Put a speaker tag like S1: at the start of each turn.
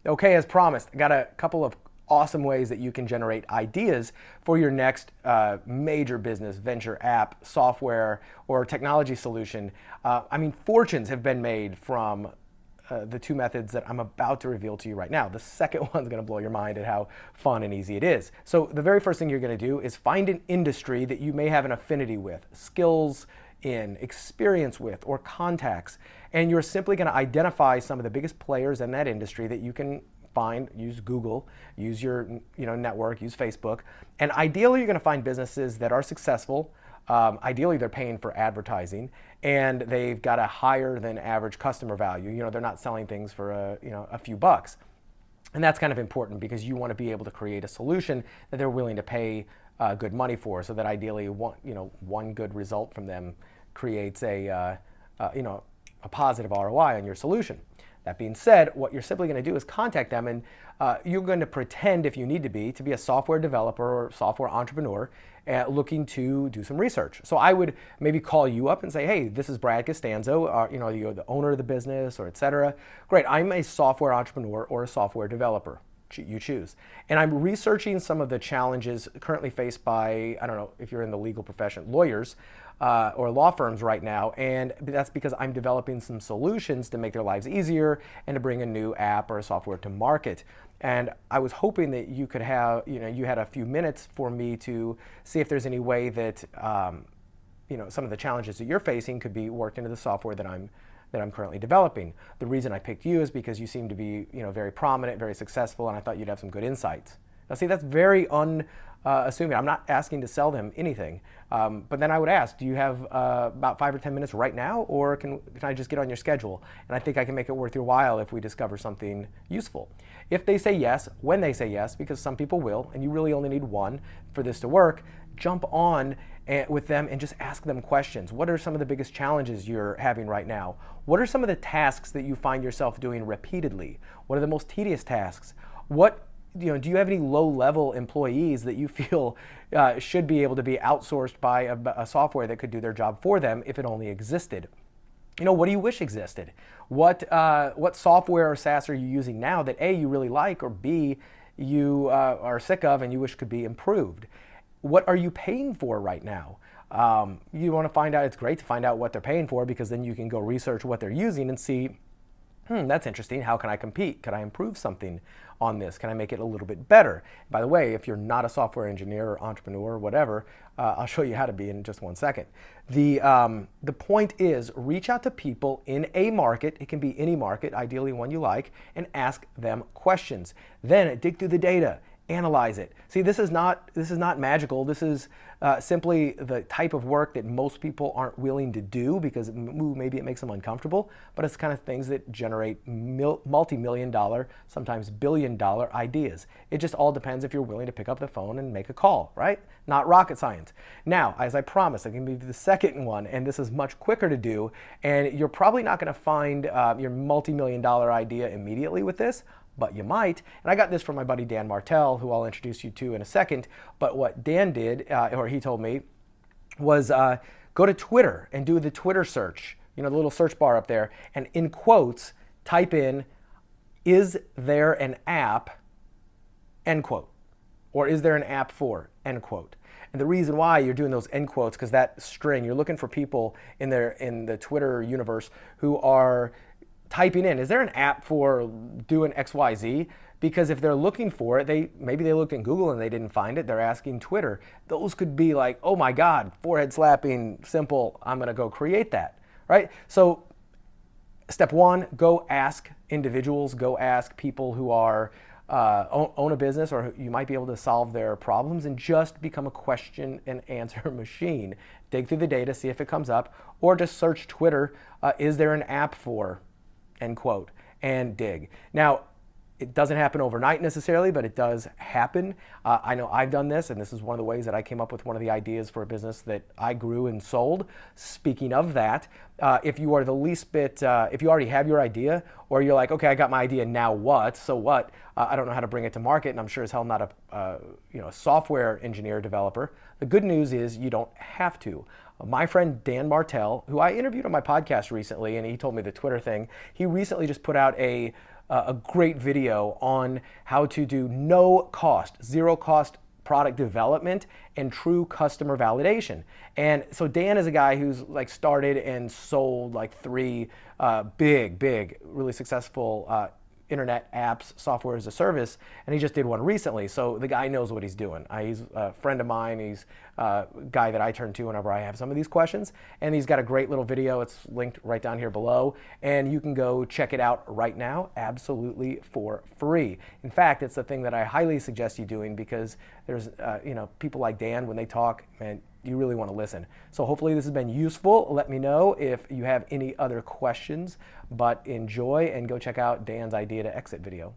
S1: Okay, as promised, I got a couple of awesome ways that you can generate ideas for your next major business, venture, app, software, or technology solution. Fortunes have been made from the two methods that I'm about to reveal to you right now. The second one's going to blow your mind at how fun and easy it is. So the very first thing you're going to do is find an industry that you may have an affinity with, skills in, experience with, or contacts. And you're simply going to identify some of the biggest players in that industry that you can find. Use Google, use your network, use Facebook. And ideally, you're going to find businesses that are successful. Ideally, they're paying for advertising, and they've got a higher than average customer value. They're not selling things for a few bucks. And that's kind of important because you want to be able to create a solution that they're willing to pay good money for, so that ideally one good result from them creates a positive ROI on your solution. That being said, what you're simply going to do is contact them, and you're going to pretend, if you need to be a software developer or software entrepreneur looking to do some research. So I would maybe call you up and say, hey, this is Brad Costanzo, you're the owner of the business, or et cetera. Great, I'm a software entrepreneur or a software developer. You choose. And I'm researching some of the challenges currently faced by, I don't know if you're in the legal profession, lawyers or law firms right now. And that's because I'm developing some solutions to make their lives easier and to bring a new app or a software to market. And I was hoping that you could have, you had a few minutes for me to see if there's any way that, some of the challenges that you're facing could be worked into the software that I'm currently developing. The reason I picked you is because you seem to be, very prominent, very successful, and I thought you'd have some good insights. Now, see, that's very unassuming. I'm not asking to sell them anything, but then I would ask, do you have about 5 or 10 minutes right now, or can I just get on your schedule? And I think I can make it worth your while if we discover something useful. If they say yes, when they say yes, because some people will, and you really only need one for this to work, jump on with them and just ask them questions. What are some of the biggest challenges you're having right now? What are some of the tasks that you find yourself doing repeatedly? What are the most tedious tasks? Do you have any low-level employees that you feel should be able to be outsourced by a software that could do their job for them if it only existed? What do you wish existed? What software or SaaS are you using now that A, you really like, or B, you are sick of and you wish could be improved? What are you paying for right now? You want to find out, it's great to find out what they're paying for, because then you can go research what they're using and see, that's interesting. How can I compete? Can I improve something on this? Can I make it a little bit better? By the way, if you're not a software engineer or entrepreneur or whatever, I'll show you how to be in just one second. The point is, reach out to people in a market. It can be any market, ideally one you like, and ask them questions. Then dig through the data. Analyze it. See, this is not magical. This is simply the type of work that most people aren't willing to do because maybe it makes them uncomfortable, but it's kind of things that generate multi-million dollar, sometimes billion-dollar ideas. It just all depends if you're willing to pick up the phone and make a call, right? Not rocket science. Now, as I promised, I'm going to be the second one, and this is much quicker to do, and you're probably not going to find your multi-million dollar idea immediately with this, but you might. And I got this from my buddy Dan Martell, who I'll introduce you to in a second. But what Dan did, or he told me, was go to Twitter and do the Twitter search, the little search bar up there, and in quotes, type in, "Is there an app?" end quote. Or is there an app for, end quote. And the reason why you're doing those end quotes, because that string, you're looking for people in the Twitter universe who are typing in, is there an app for doing XYZ? Because if they're looking for it, maybe they looked in Google and they didn't find it, they're asking Twitter. Those could be like, oh my God, forehead slapping, simple, I'm gonna go create that, right? So step one, go ask individuals, go ask people who are own a business, or you might be able to solve their problems, and just become a question and answer machine. Dig through the data, see if it comes up, or just search Twitter, is there an app for, end quote, and dig. Now, it doesn't happen overnight necessarily, but it does happen. I know I've done this, and this is one of the ways that I came up with one of the ideas for a business that I grew and sold. Speaking of that, if you are the least bit, if you already have your idea, or you're like, okay, I got my idea, now what? So what? I don't know how to bring it to market, and I'm sure as hell not a software engineer developer. The good news is you don't have to. My friend Dan Martell, who I interviewed on my podcast recently, and he told me the Twitter thing, he recently just put out a a great video on how to do no cost, zero cost product development and true customer validation. And so Dan is a guy who's like started and sold like three big, really successful internet apps, software as a service, and he just did one recently. So the guy knows what he's doing. He's a friend of mine. He's a guy that I turn to whenever I have some of these questions. And he's got a great little video. It's linked right down here below. And you can go check it out right now, absolutely for free. In fact, it's the thing that I highly suggest you doing because there's, people like Dan, when they talk, man, you really want to listen. So hopefully this has been useful. Let me know if you have any other questions, but enjoy and go check out Dan's Idea to Exit video.